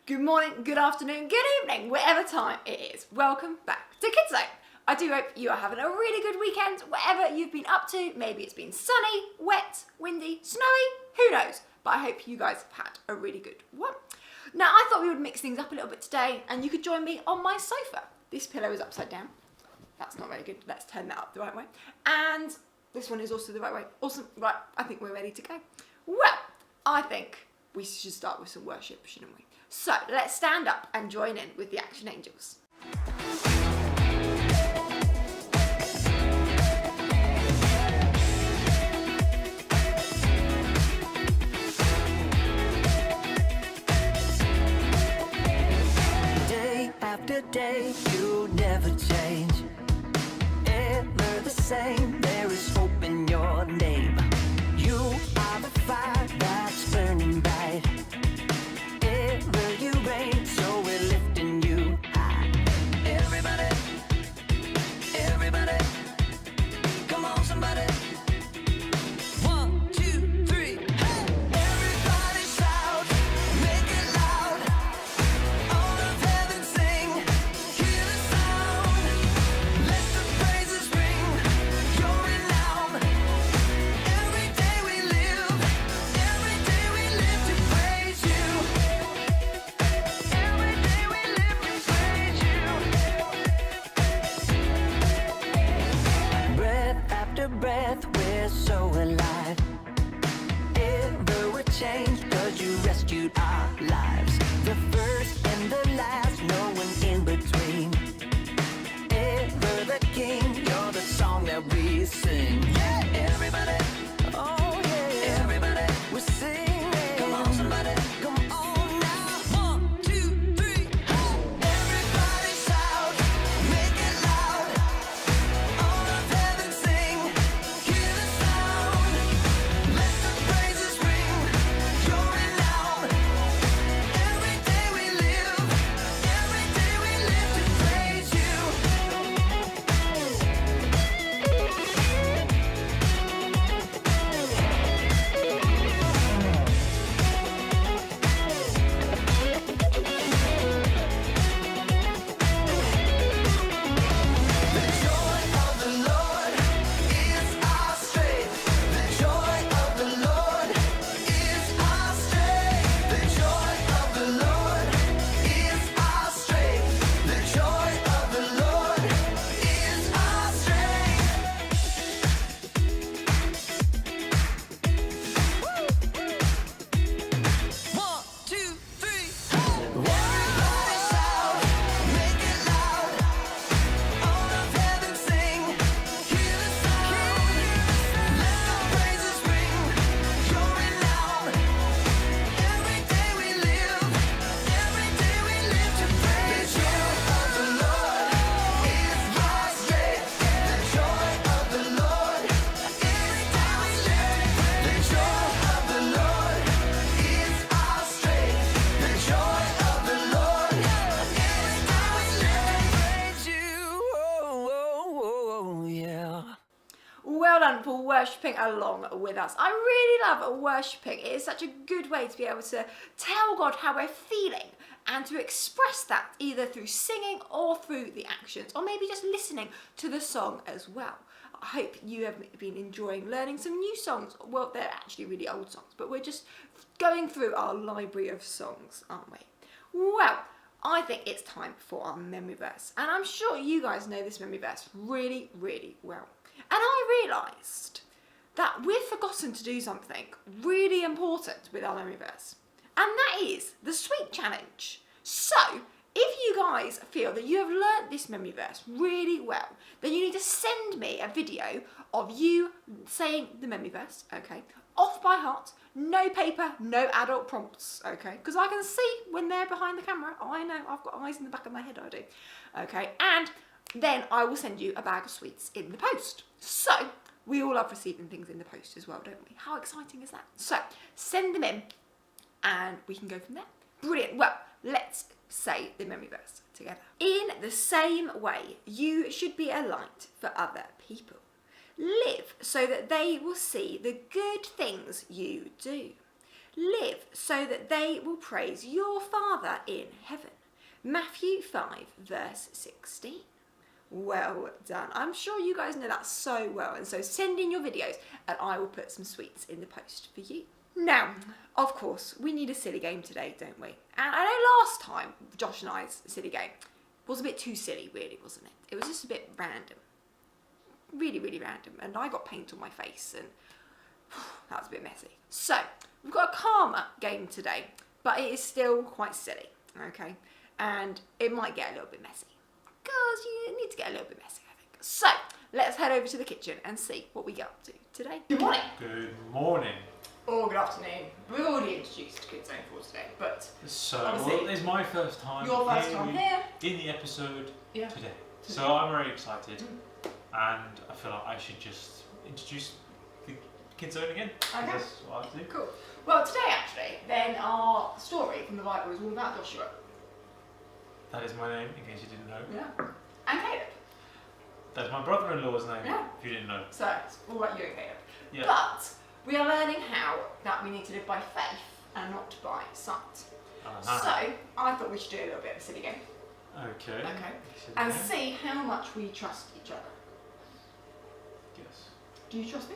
Good morning, good afternoon, good evening, whatever time it is. Welcome back to Kidzone. I do hope you are having a really good weekend, whatever you've been up to. Maybe it's been sunny, wet, windy, snowy, who knows? But I hope you guys have had a really good one. Now, I thought we would mix things up a little bit today and you could join me on my sofa. This pillow is upside down. That's not very good. Let's turn that up the right way. And this one is also the right way. Awesome. Right, I think we're ready to go. Well, I think we should start with some worship, shouldn't we? So let's stand up and join in with the Action Angels. Day after day, you never change. Ever the same, there is hope in your name. You are the fire that's burning bright. You reign, so we're lifting you high. Everybody, everybody, come on somebody. 1, 2, 3, hey! Everybody shout, make it loud. All of heaven sing, hear the sound. Let the praises ring, your renown. Every day we live to praise you. Breath, we're so alive. Ever a change, 'cause you rescued our lives. The first and the last, no one in between. Ever the king, you're the song that we sing. Yeah, everybody, oh yeah, everybody, we're singing. Come on somebody, come on now. 1, 2, 3, hey! Everybody shout, make it loud. All of heaven sing. Hear the sound, let the praises ring, your renown. Every day we live to praise you. The joy of the Lord is our strength. The joy of the Lord is our strength. The joy of the Lord is our strength. The joy of the Lord is our strength. 1, 2, 3, hey! Everybody shout, make it loud. All of heaven sing, hear the sound. Let the praises ring, your renown. Every day we live to praise you. The joy of the Lord is our strength. The joy of the Lord is our strength. The joy of the Lord is our strength. The joy of the Lord is our strength. Praise you, oh, oh, oh, yeah. Well done for worshipping along with us. I really love worshipping. It is such a good way to be able to tell God how we're feeling and to express that either through singing or through the actions, or maybe just listening to the song as well. I hope you have been enjoying learning some new songs. Well, they're actually really old songs, but we're just going through our library of songs, aren't we? Well, I think it's time for our memory verse. And I'm sure you guys know this memory verse really, really well. And I realised that we've forgotten to do something really important with our memory verse. And that is the sweet challenge. So, if you guys feel that you have learnt this memory verse really well, then you need to send me a video of you saying the memory verse, okay, off by heart, no paper, no adult prompts, okay, because I can see when they're behind the camera. Oh, I know, I've got eyes in the back of my head, I do, okay, and then I will send you a bag of sweets in the post. So, We all love receiving things in the post as well, don't we? How exciting is that? So send them in and we can go from there. Brilliant. Well, let's say the memory verse together. In the same way, you should be a light for other people. Live so that they will see the good things you do. Live so that they will praise your Father in heaven. Matthew 5 verse 16. Well done. I'm sure you guys know that so well, and so send in your videos and I will put some sweets in the post for you. Now, of course, we need a silly game today, don't we? And I know last time, Josh and I's silly game was a bit too silly, really, wasn't it? It was just a bit random. Really, really random. And I got paint on my face and that was a bit messy. So, we've got a calmer game today, but it is still quite silly, okay? And it might get a little bit messy. Because you need to get a little bit messy, I think. So, let's head over to the kitchen and see what we get up to today. Good morning. Good morning. Or good afternoon. We've already introduced Kidzone for today, but So, obviously, it's my first time your first time here. in the episode Yeah. today. So I'm very excited, and I feel like I should just introduce the Kidzone again. Okay. That's what I do. Cool. Well, today actually, then our story from the Bible is all about Joshua. That is my name, in case you didn't know. Yeah. And Caleb. That's my brother-in-law's name, Yeah. if you didn't know. So it's all about you and Caleb. Yeah. But we are learning how that we need to live by faith and not by sight. Uh-huh. So I thought we should do a little bit of a silly game. Okay. Okay. Silly And game. see how much we trust each other. Yes. Do you trust me?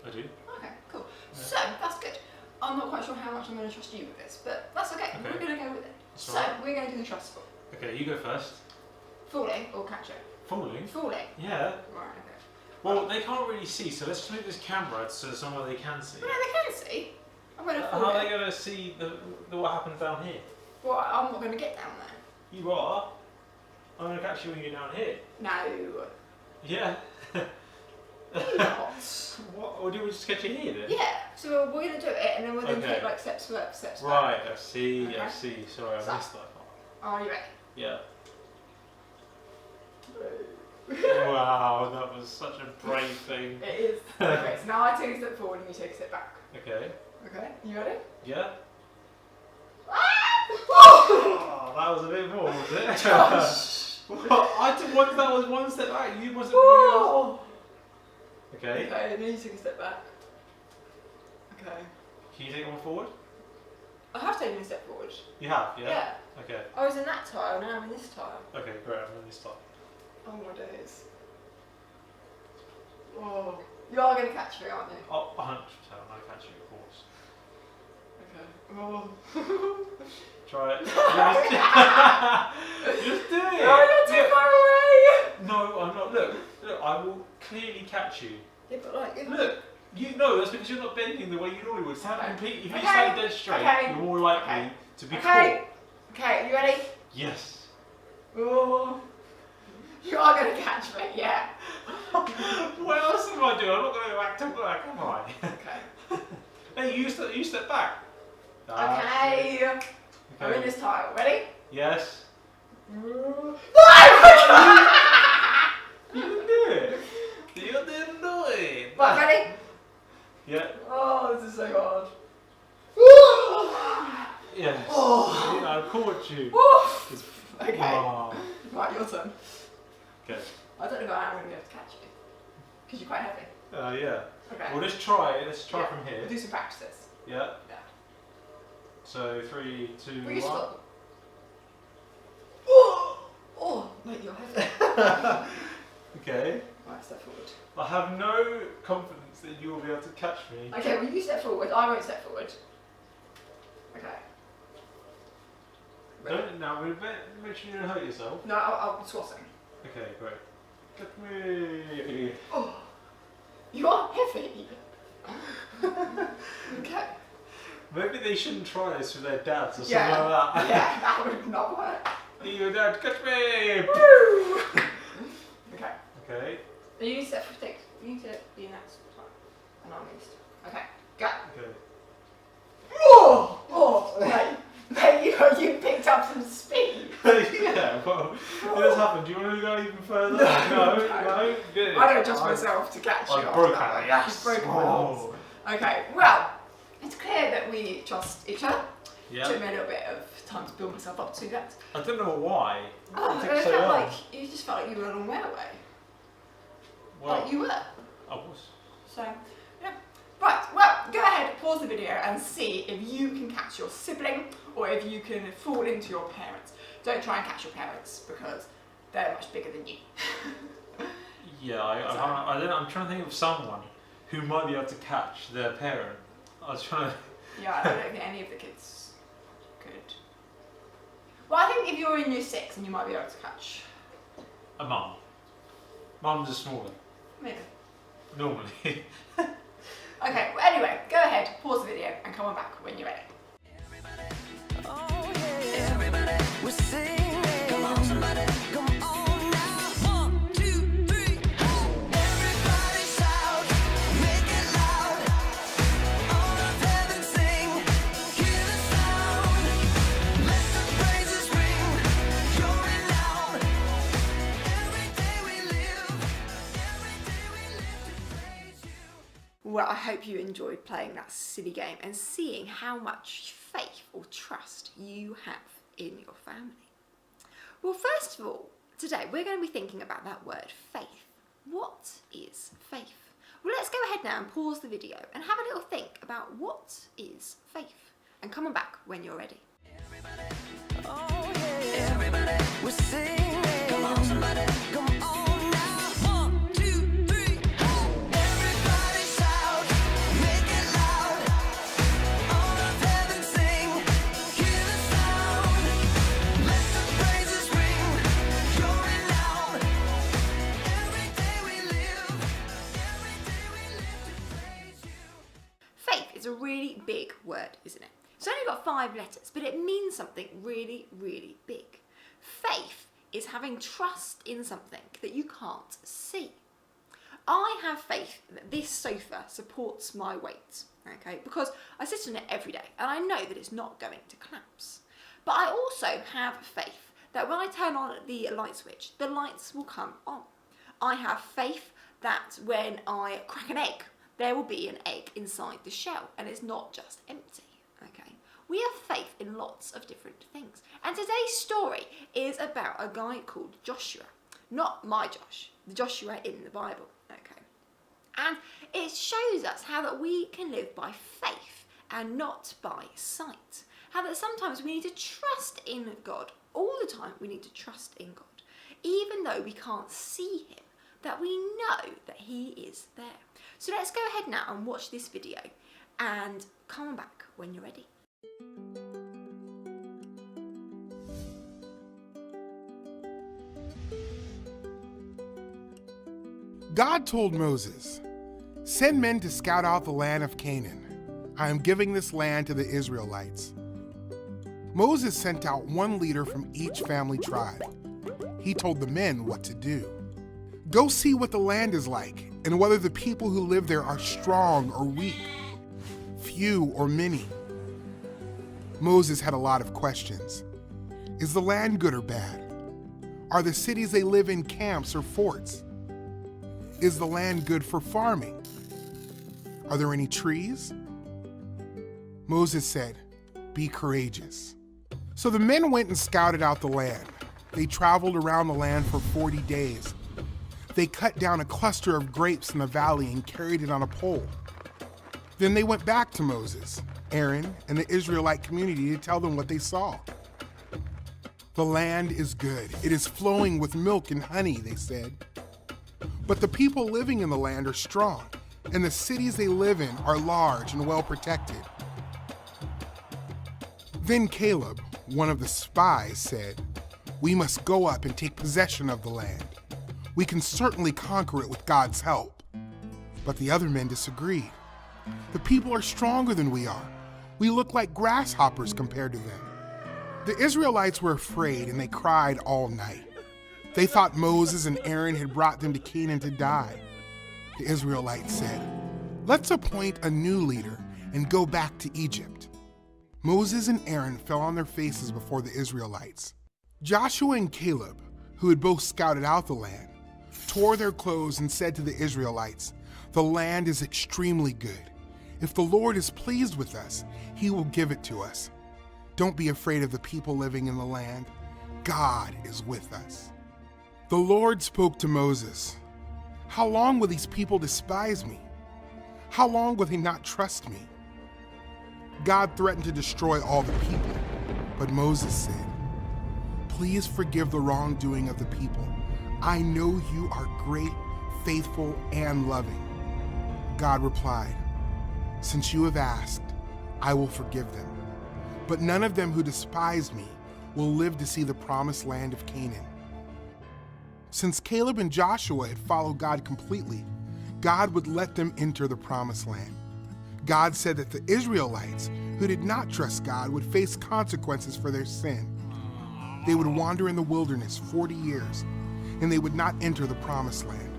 I do. Okay, cool. Yeah. So that's good. I'm not quite sure how much I'm going to trust you with this, but that's okay. Okay. We're going to go with it. That's So all right. we're going to do the trustful. Okay, you go first. Falling or catching? Falling? Falling. Yeah. Right, okay. Well, they can't really see, so let's just move this camera to somewhere they can see. Well, no, they can see. I'm going to fall. How are they going to see the what happens down here? Well, I'm not going to get down there. You are. I'm going to catch you when you're down here. No. Yeah. You're not. What? Or do we just catch you here then? Yeah. So we're going to do it, and then we're going to Okay. take like steps back, steps back. Right, I see, I Okay. see. Sorry, I So- missed that part. Are you ready? Yeah. Wow, that was such a brave thing. It is. Okay, so now I take a step forward and you take a step back. Okay. Okay. You ready? Yeah. Ah! Oh, that was a bit more, was it? Gosh. Well, I did one. That was one step back. You wasn't. Whoa. Okay. Okay, and then you take a step back. Okay. Can you take one forward? I have taken a step forward. You have. Yeah. Okay. I was in that tile, now I'm in this tile. Okay. Great. I'm going to stop. Oh my days. Oh. You are going to catch me, aren't you? Oh, 100%. I'll catch you, of course. Okay. Oh. Try it. Just do it. No, you're too far away! No, I'm not. Look, I will clearly catch you. Yeah, but like... Look, you know that's because you're not bending the way you normally would. Stand Okay. complete. If you Okay. stand dead straight, Okay. you're more likely Okay. to be Okay. caught. Okay, you ready? Yes. Oh. You are going to catch me, yeah. What else am I doing? I'm not going to go back to work, am I? Okay. Hey, you step back. Okay. Okay. I'm in this tile. Ready? Yes. No! You didn't do it. You didn't do it. Right, ready? Yeah. Oh, this is so hard. Yes. Oh. Yeah, I caught you. Woof. Okay. Oh. Right, your turn. Okay. I don't know if I'm going to be able to catch you. Because you're quite heavy. Yeah. Okay. Well, let's try it. Let's try Yeah. from here. We'll do some practices. Yeah. Yeah. So 3, 2, Will you 1. stop? Oh, mate, you're heavy. Okay. Right, step forward. I have no confidence that you will be able to catch me. Okay, well you step forward. I won't step forward. Okay. Ready? Don't now. Make sure you don't hurt yourself. No, I'll be tossing. Okay, great. Catch me. Oh, you are heavy. Okay. Maybe they shouldn't try this with their dads or Yeah. something like that. Yeah, that would not work. Your dad, catch me. Woo! Okay. Okay. You need to step for six. You need to be in that time. And I'm used. Okay, go. Okay. Oh! Oh, mate, you picked up some speed. Yeah. Well, what has happened? Do you want to go even further? No. Good. I adjust myself to catch you. I after broke that out, one. yes. Broke my Oh. arms. Okay, well, it's clear that we trust each other. Yeah. Took me a little bit of time to build myself up to that. I don't know why. Oh, It I took so felt long. like you just felt like you were a long way away. Well, Like you were. I was. So, yeah. Right, well, go ahead, pause the video and see if you can catch your sibling or if you can fall into your parents. Don't try and catch your parents because they're much bigger than you. Yeah, I'm trying to think of someone who might be able to catch their parent. I was trying to. Yeah, I don't think any of the kids could. Well, I think if you're in year 6, then you might be able to catch. A mum. Mums are smaller. Maybe. Normally. Okay, well, anyway, go ahead, pause the video and come on back when you're ready. Oh yeah, everybody, we're singing. Come on, somebody, come on now. 1, 2, 3, everybody shout, make it loud. All of heaven sing, hear the sound. Let the praises ring, you're renowned. Every day we live to praise you. Well, I hope you enjoyed playing that silly game and seeing how much faith or trust you have in your family. Well, first of all, today we're going to be thinking about that word faith. What is faith? Well, let's go ahead now and pause the video and have a little think about what is faith. And come on back when you're ready. Oh yeah, everybody, we're singing. Come on, somebody, come on now. 1, 2, 3, everybody shout, make it loud. All of heaven sing, hear the sound. Let the praises ring, you're renowned. Every day we live to praise you. Faith is a really big word, isn't it? It's only got 5 letters, but it means something really, really big. Faith is having trust in something that you can't see. I have faith that this sofa supports my weight, okay, because I sit on it every day and I know that it's not going to collapse. But I also have faith that when I turn on the light switch, the lights will come on. I have faith that when I crack an egg, there will be an egg inside the shell and it's not just empty. Okay, we have faith in lots of different things. And today's story is about a guy called Joshua. Not my Josh, the Joshua in the Bible. Okay, and it shows us how that we can live by faith and not by sight. How that sometimes we need to trust in God. All the time we need to trust in God. Even though we can't see him, that we know that he is there. So let's go ahead now and watch this video and come back when you're ready. God told Moses, "Send men to scout out the land of Canaan. I am giving this land to the Israelites." Moses sent out one leader from each family tribe. He told the men what to do. Go see what the land is like and whether the people who live there are strong or weak, few or many. Moses had a lot of questions. Is the land good or bad? Are the cities they live in camps or forts? Is the land good for farming? Are there any trees? Moses said, "Be courageous." So the men went and scouted out the land. They traveled around the land for 40 days. They cut down a cluster of grapes in the valley and carried it on a pole. Then they went back to Moses, Aaron, and the Israelite community to tell them what they saw. The land is good. It is flowing with milk and honey, they said. But the people living in the land are strong, and the cities they live in are large and well protected. Then Caleb, one of the spies, said, "We must go up and take possession of the land. We can certainly conquer it with God's help." But the other men disagreed. "The people are stronger than we are. We look like grasshoppers compared to them." The Israelites were afraid and they cried all night. They thought Moses and Aaron had brought them to Canaan to die. The Israelites said, "Let's appoint a new leader and go back to Egypt." Moses and Aaron fell on their faces before the Israelites. Joshua and Caleb, who had both scouted out the land, tore their clothes, and said to the Israelites, "The land is extremely good. If the Lord is pleased with us, he will give it to us. Don't be afraid of the people living in the land. God is with us." The Lord spoke to Moses, "How long will these people despise me? How long will they not trust me?" God threatened to destroy all the people, but Moses said, "Please forgive the wrongdoing of the people. I know you are great, faithful, and loving." God replied, "Since you have asked, I will forgive them. But none of them who despise me will live to see the promised land of Canaan." Since Caleb and Joshua had followed God completely, God would let them enter the promised land. God said that the Israelites who did not trust God would face consequences for their sin. They would wander in the wilderness 40 years, and they would not enter the promised land.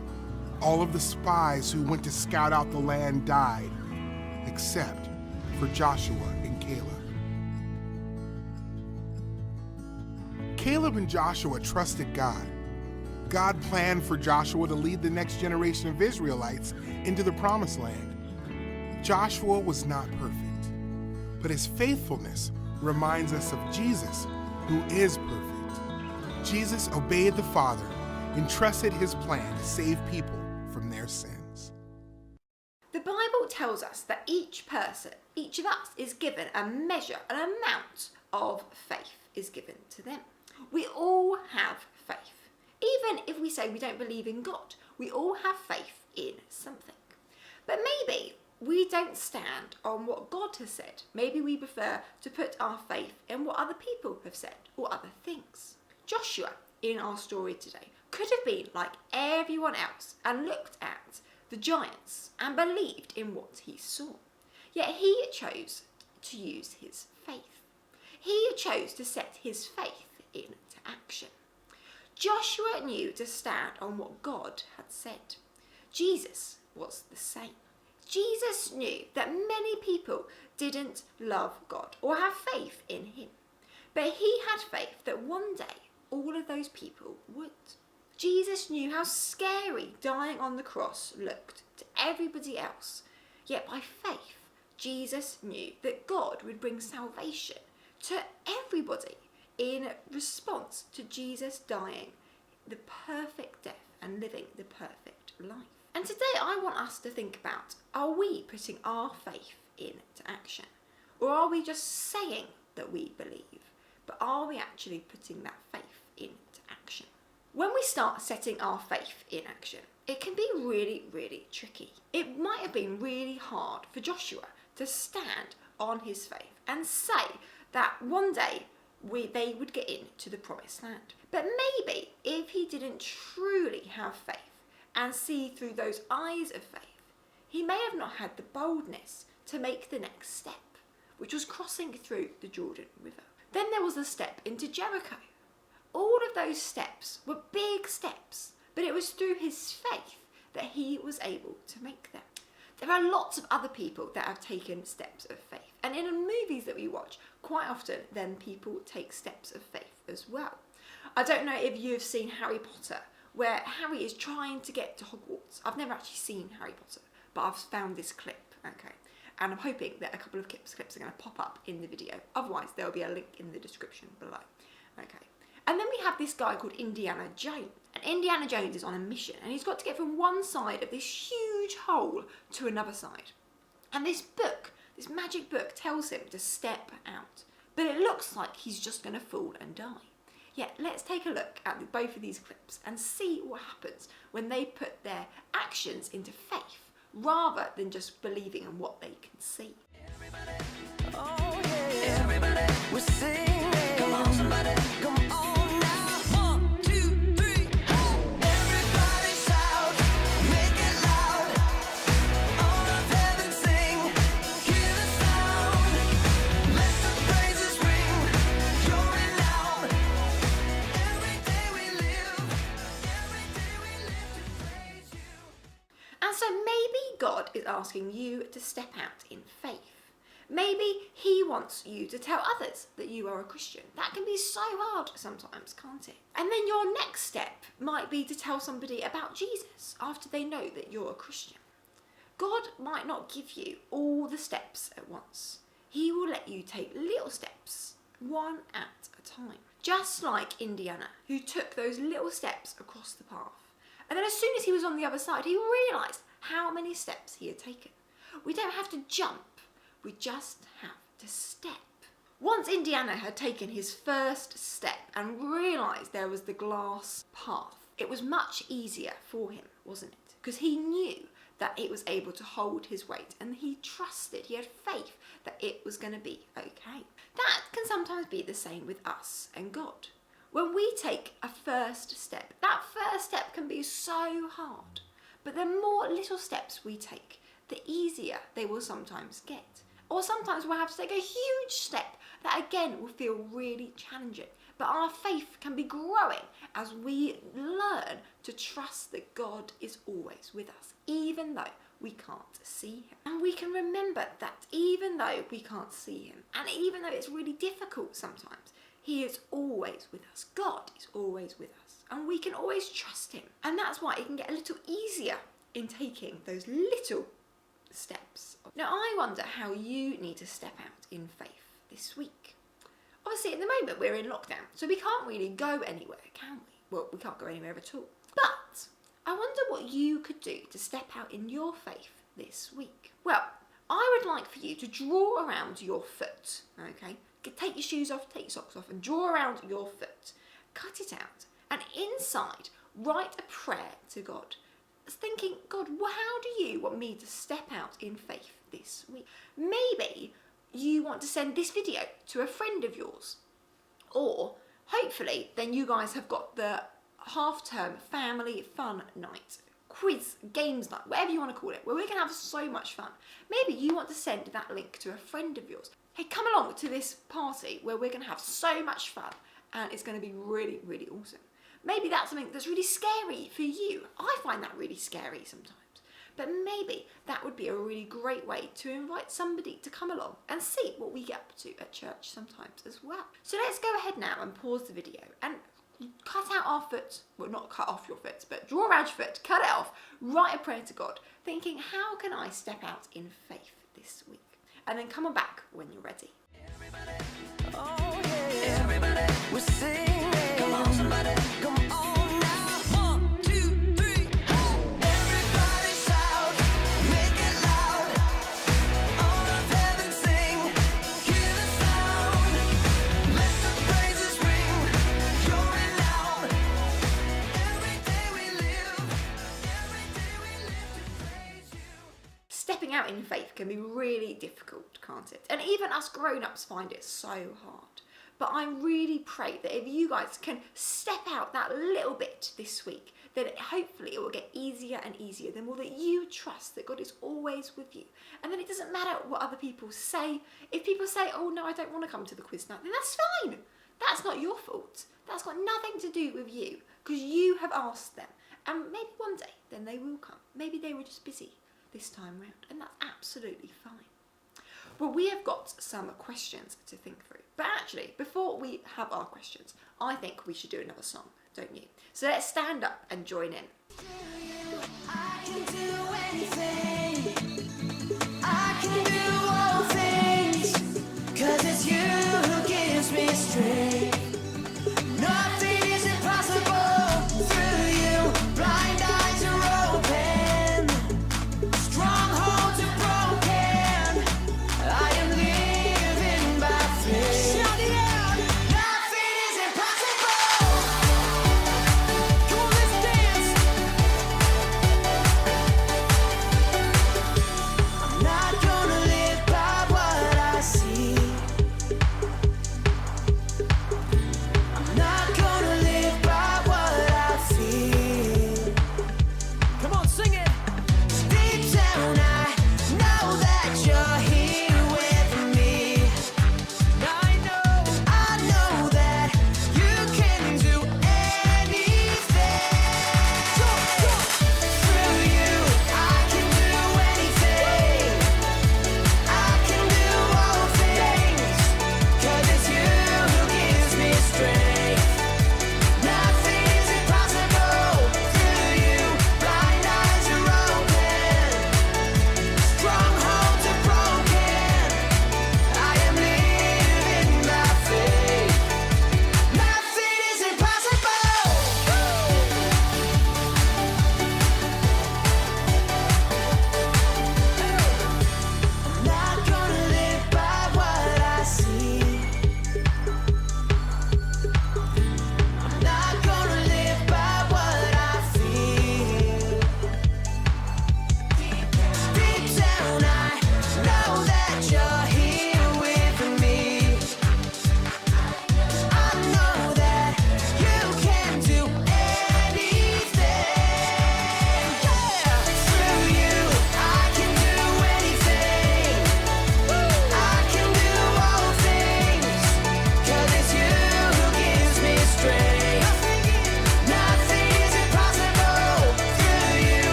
All of the spies who went to scout out the land died, except for Joshua and Caleb. Caleb and Joshua trusted God. God planned for Joshua to lead the next generation of Israelites into the promised land. Joshua was not perfect, but his faithfulness reminds us of Jesus, who is perfect. Jesus obeyed the Father and trusted his plan to save people from their sins. The Bible tells us that each person, each of us, is given a measure, an amount of faith is given to them. We all have faith. Even if we say we don't believe in God, we all have faith in something. But maybe we don't stand on what God has said. Maybe we prefer to put our faith in what other people have said or other things. Joshua, in our story today, could have been like everyone else and looked at the giants and believed in what he saw. Yet he chose to use his faith. He chose to set his faith into action. Joshua knew to stand on what God had said. Jesus was the same. Jesus knew that many people didn't love God or have faith in him. But he had faith that one day all of those people would. Jesus knew how scary dying on the cross looked to everybody else. Yet by faith, Jesus knew that God would bring salvation to everybody in response to Jesus dying the perfect death and living the perfect life. And today I want us to think about, are we putting our faith into action? Or are we just saying that we believe, but are we actually putting that faith into action? When we start setting our faith in action, it can be really, really tricky. It might have been really hard for Joshua to stand on his faith and say that one day they would get into the promised land. But maybe if he didn't truly have faith and see through those eyes of faith, he may have not had the boldness to make the next step, which was crossing through the Jordan River. Then there was the step into Jericho. All of those steps were big steps, but it was through his faith that he was able to make them. There are lots of other people that have taken steps of faith. And in the movies that we watch, quite often then people take steps of faith as well. I don't know if you've seen Harry Potter, where Harry is trying to get to Hogwarts. I've never actually seen Harry Potter, but I've found this clip, okay? And I'm hoping that a couple of clips are going to pop up in the video. Otherwise, there'll be a link in the description below, okay? And then we have this guy called Indiana Jones. And Indiana Jones is on a mission, and he's got to get from one side of this huge hole to another side. And this book, this magic book, tells him to step out. But it looks like he's just going to fall and die. Yet, let's take a look at both of these clips and see what happens when they put their actions into faith, rather than just believing in what they can see. Everybody, oh yeah. Everybody, we're singing. Come on, somebody, come on now. 1, 2, 3, hey. Everybody shout, make it loud. All of heaven sing, hear the sound. Let the praises ring, you're renowned. Every day we live to praise you. And so maybe God is asking you to step out in faith. Maybe he wants you to tell others that you are a Christian. That can be so hard sometimes, can't it? And then your next step might be to tell somebody about Jesus after they know that you're a Christian. God might not give you all the steps at once. He will let you take little steps, one at a time. Just like Indiana, who took those little steps across the path. And then as soon as he was on the other side, he realised how many steps he had taken. We don't have to jump, we just have to step. Once Indiana had taken his first step and realised there was the glass path, it was much easier for him, wasn't it? Because he knew that it was able to hold his weight, and he trusted, he had faith that it was going to be okay. That can sometimes be the same with us and God. When we take a first step, that first step can be so hard, but the more little steps we take, the easier they will sometimes get. Or sometimes we'll have to take a huge step that again will feel really challenging. But our faith can be growing as we learn to trust that God is always with us, even though we can't see him. And we can remember that even though we can't see him, and even though it's really difficult sometimes, he is always with us. God is always with us. And we can always trust him. And that's why it can get a little easier in taking those little steps. Now, I wonder how you need to step out in faith this week. Obviously, at the moment, we're in lockdown, so we can't really go anywhere, can we? Well, we can't go anywhere at all. But I wonder what you could do to step out in your faith this week. Well, I would like for you to draw around your foot, okay? Take your shoes off, take your socks off, and draw around your foot. Cut it out, and inside, write a prayer to God. Thinking, God, how do you want me to step out in faith this week? Maybe you want to send this video to a friend of yours. Or, hopefully, then you guys have got the half-term family fun night, quiz, games night, whatever you want to call it, where we can have so much fun. Maybe you want to send that link to a friend of yours. Hey, come along to this party where we're going to have so much fun and it's going to be really, really awesome. Maybe that's something that's really scary for you. I find that really scary sometimes. But maybe that would be a really great way to invite somebody to come along and see what we get up to at church sometimes as well. So let's go ahead now and pause the video and cut out our foot. Well, not cut off your foot, but draw around your foot, cut it off, write a prayer to God, thinking, how can I step out in faith this week? And then come on back when you're ready. Everybody, oh yeah. Everybody, we're singing. Come on, somebody, come on now. 1, 2, 3, hey. Everybody shout, make it loud. All of heaven sing, hear the sound. Let the praises ring, you're renowned. Every day we live to praise you. Stepping out in faith can be really difficult, can't it? And even us grown-ups find it so hard. But I really pray that if you guys can step out that little bit this week, then hopefully it will get easier and easier. The more that you trust that God is always with you. And then it doesn't matter what other people say. If people say, oh no, I don't want to come to the quiz night, then that's fine. That's not your fault. That's got nothing to do with you, because you have asked them. And maybe one day, then they will come. Maybe they were just busy this time round, and that's absolutely fine. Well, we have got some questions to think through. But actually, before we have our questions, I think we should do another song, don't you? So let's stand up and join in. I can do anything. I can do all things. 'Cause it's you who gives me strength. Nothing is impossible through you. Blind eyes are open. Strongholds are broken. I am living by faith. Shout it out. Nothing is impossible. Come on, let's dance. I'm not gonna live by what I see.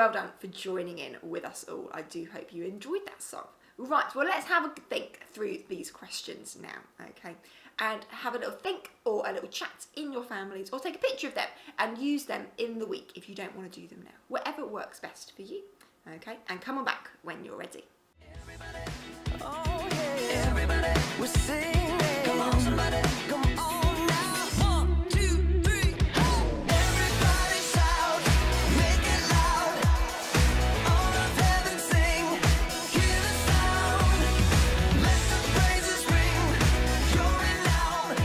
well done for joining in with us all. I do hope you enjoyed that song. Right, well, let's have a think through these questions now, okay? And have a little think or a little chat in your families, or take a picture of them and use them in the week if you don't want to do them now. Whatever works best for you, okay? And come on back when you're ready. Oh yeah, everybody, we're singing. Come on, somebody, come on now. 1, 2, 3, hey! Everybody shout, make it loud. All of heaven sing, hear the sound. Let the praises ring, you're renowned.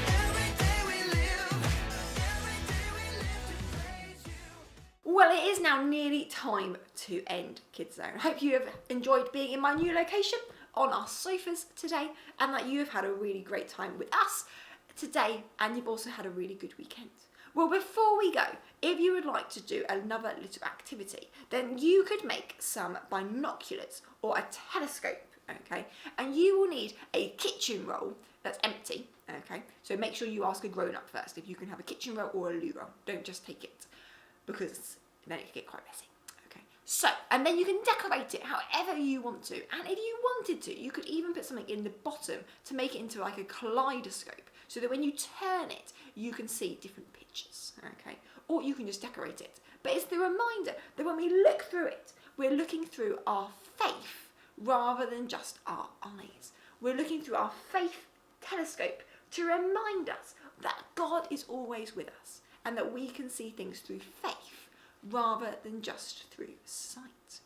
Every day we live to praise you. Well, it is now nearly time to end Kidzone. I hope you have enjoyed being in my new location on our sofas today, and that you have had a really great time with us today, and you've also had a really good weekend. Well, before we go, if you would like to do another little activity, then you could make some binoculars or a telescope, okay? And you will need a kitchen roll that's empty, okay? So make sure you ask a grown-up first if you can have a kitchen roll or a loo roll. Don't just take it, because then it can get quite messy. Okay, so, and then you can decorate it however you want to. And if you wanted to, you could even put something in the bottom to make it into like a kaleidoscope, so that when you turn it, you can see different pictures, okay? Or you can just decorate it. But it's the reminder that when we look through it, we're looking through our faith rather than just our eyes. We're looking through our faith telescope to remind us that God is always with us, and that we can see things through faith rather than just through sight.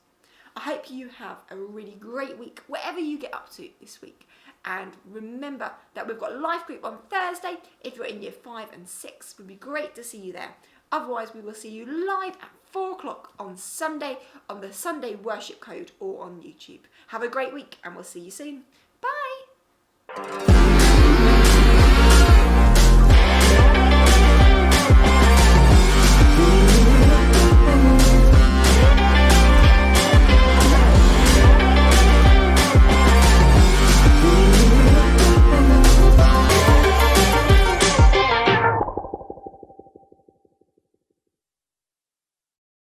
I hope you have a really great week, whatever you get up to this week. And remember that we've got life group on Thursday. If you're in year 5 and 6, it would be great to see you there. Otherwise, we will see you live at 4 o'clock on Sunday on the Sunday Worship Code or on YouTube. Have a great week, and we'll see you soon. Bye!